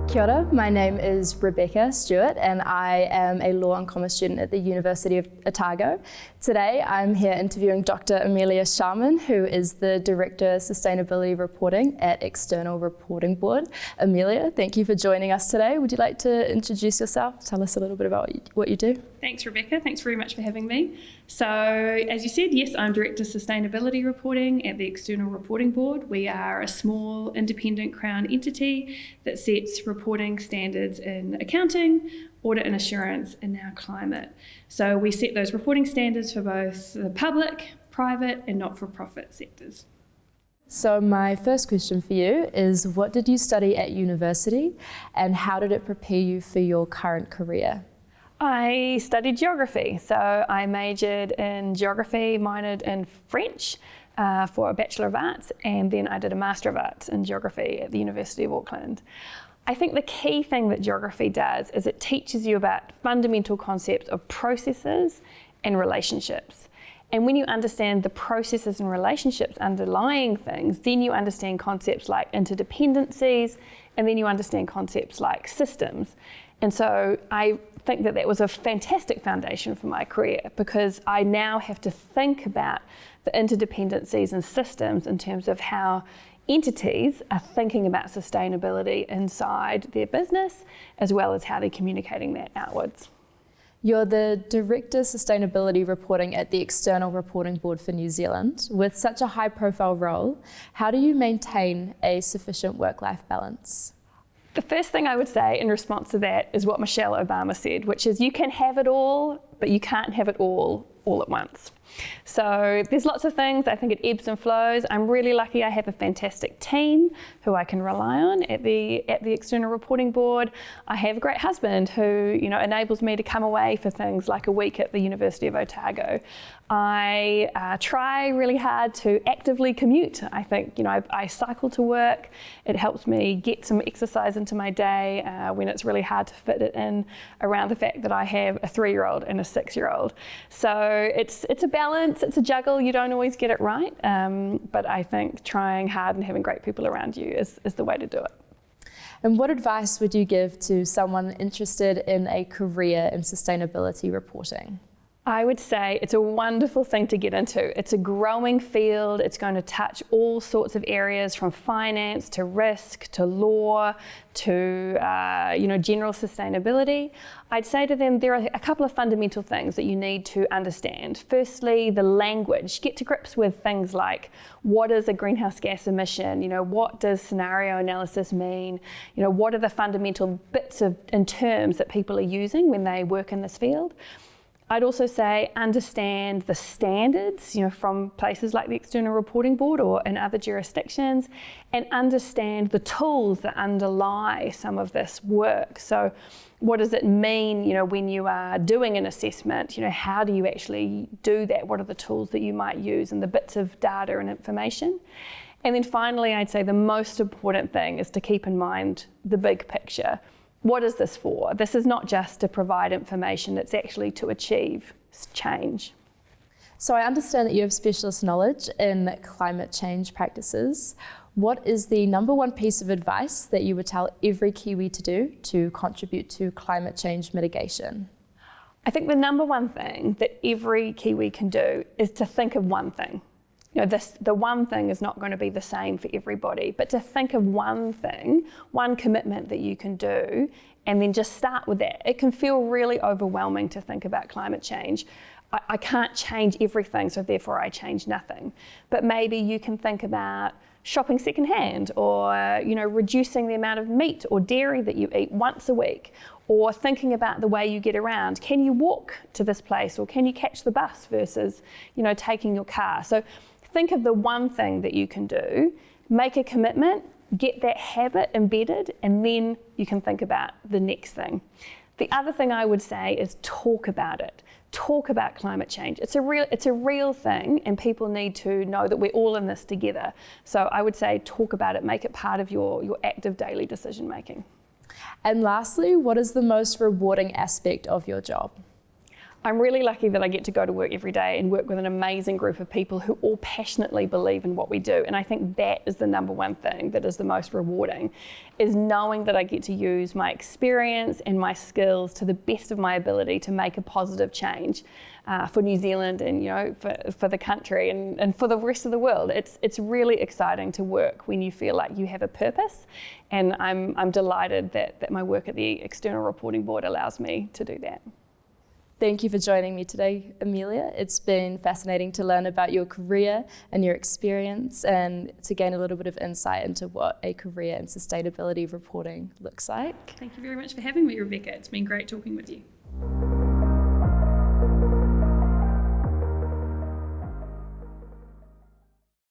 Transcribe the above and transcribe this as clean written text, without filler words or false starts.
Kia ora, my name is Rebecca Stewart and I am a Law and Commerce student at the University of Otago. Today I'm here interviewing Dr Amelia Sharman, who is the Director of Sustainability Reporting at External Reporting Board. Amelia, thank you for joining us today. Would you like to introduce yourself, tell us a little bit about what you do? Thanks, Rebecca. Thanks very much for having me. So, as you said, yes, I'm Director of Sustainability Reporting at the External Reporting Board. We are a small independent Crown entity that sets reporting standards in accounting, audit and assurance, and now climate. So we set those reporting standards for both the public, private, and not-for-profit sectors. So my first question for you is, what did you study at university and how did it prepare you for your current career? I studied geography, so I majored in geography, minored in French for a Bachelor of Arts, and then I did a Master of Arts in geography at the University of Auckland. I think the key thing that geography does is it teaches you about fundamental concepts of processes and relationships. And when you understand the processes and relationships underlying things, then you understand concepts like interdependencies, and then you understand concepts like systems. And so I think that was a fantastic foundation for my career, because I now have to think about the interdependencies and systems in terms of how entities are thinking about sustainability inside their business, as well as how they're communicating that outwards. You're the Director of Sustainability Reporting at the External Reporting Board for New Zealand. With such a high-profile role, how do you maintain a sufficient work-life balance? The first thing I would say in response to that is what Michelle Obama said, which is you can have it all, but you can't have it all at once. So there's lots of things. I think it ebbs and flows. I'm really lucky I have a fantastic team who I can rely on at the External Reporting Board. I have a great husband who enables me to come away for things like a week at the University of Otago. I try really hard to actively commute. I think I cycle to work. It helps me get some exercise into my day when it's really hard to fit it in around the fact that I have a 3-year-old and a 6-year-old. So it's a balance, it's a juggle. You don't always get it right, but I think trying hard and having great people around you is the way to do it. And what advice would you give to someone interested in a career in sustainability reporting? I would say it's a wonderful thing to get into. It's a growing field. It's going to touch all sorts of areas, from finance to risk to law to general sustainability. I'd say to them there are a couple of fundamental things that you need to understand. Firstly, the language. Get to grips with things like, what is a greenhouse gas emission? What does scenario analysis mean? What are the fundamental bits and terms that people are using when they work in this field? I'd also say understand the standards, from places like the External Reporting Board or in other jurisdictions, and understand the tools that underlie some of this work. So what does it mean, when you are doing an assessment? How do you actually do that? What are the tools that you might use and the bits of data and information? And then finally, I'd say the most important thing is to keep in mind the big picture. What is this for? This is not just to provide information, it's actually to achieve change. So I understand that you have specialist knowledge in climate change practices. What is the number one piece of advice that you would tell every Kiwi to do to contribute to climate change mitigation? I think the number one thing that every Kiwi can do is to think of one thing. The one thing is not going to be the same for everybody, but to think of one thing, one commitment that you can do, and then just start with that. It can feel really overwhelming to think about climate change. I can't change everything, so therefore I change nothing. But maybe you can think about shopping secondhand, or reducing the amount of meat or dairy that you eat once a week, or thinking about the way you get around. Can you walk to this place, or can you catch the bus versus taking your car? So think of the one thing that you can do, make a commitment, get that habit embedded, and then you can think about the next thing. The other thing I would say is talk about it. Talk about climate change. It's a real thing, and people need to know that we're all in this together. So I would say talk about it, make it part of your active daily decision making. And lastly, what is the most rewarding aspect of your job? I'm really lucky that I get to go to work every day and work with an amazing group of people who all passionately believe in what we do. And I think that is the number one thing that is the most rewarding, is knowing that I get to use my experience and my skills to the best of my ability to make a positive change for New Zealand and for the country and for the rest of the world. It's really exciting to work when you feel like you have a purpose, and I'm delighted that my work at the External Reporting Board allows me to do that. Thank you for joining me today, Amelia. It's been fascinating to learn about your career and your experience and to gain a little bit of insight into what a career in sustainability reporting looks like. Thank you very much for having me, Rebecca. It's been great talking with you.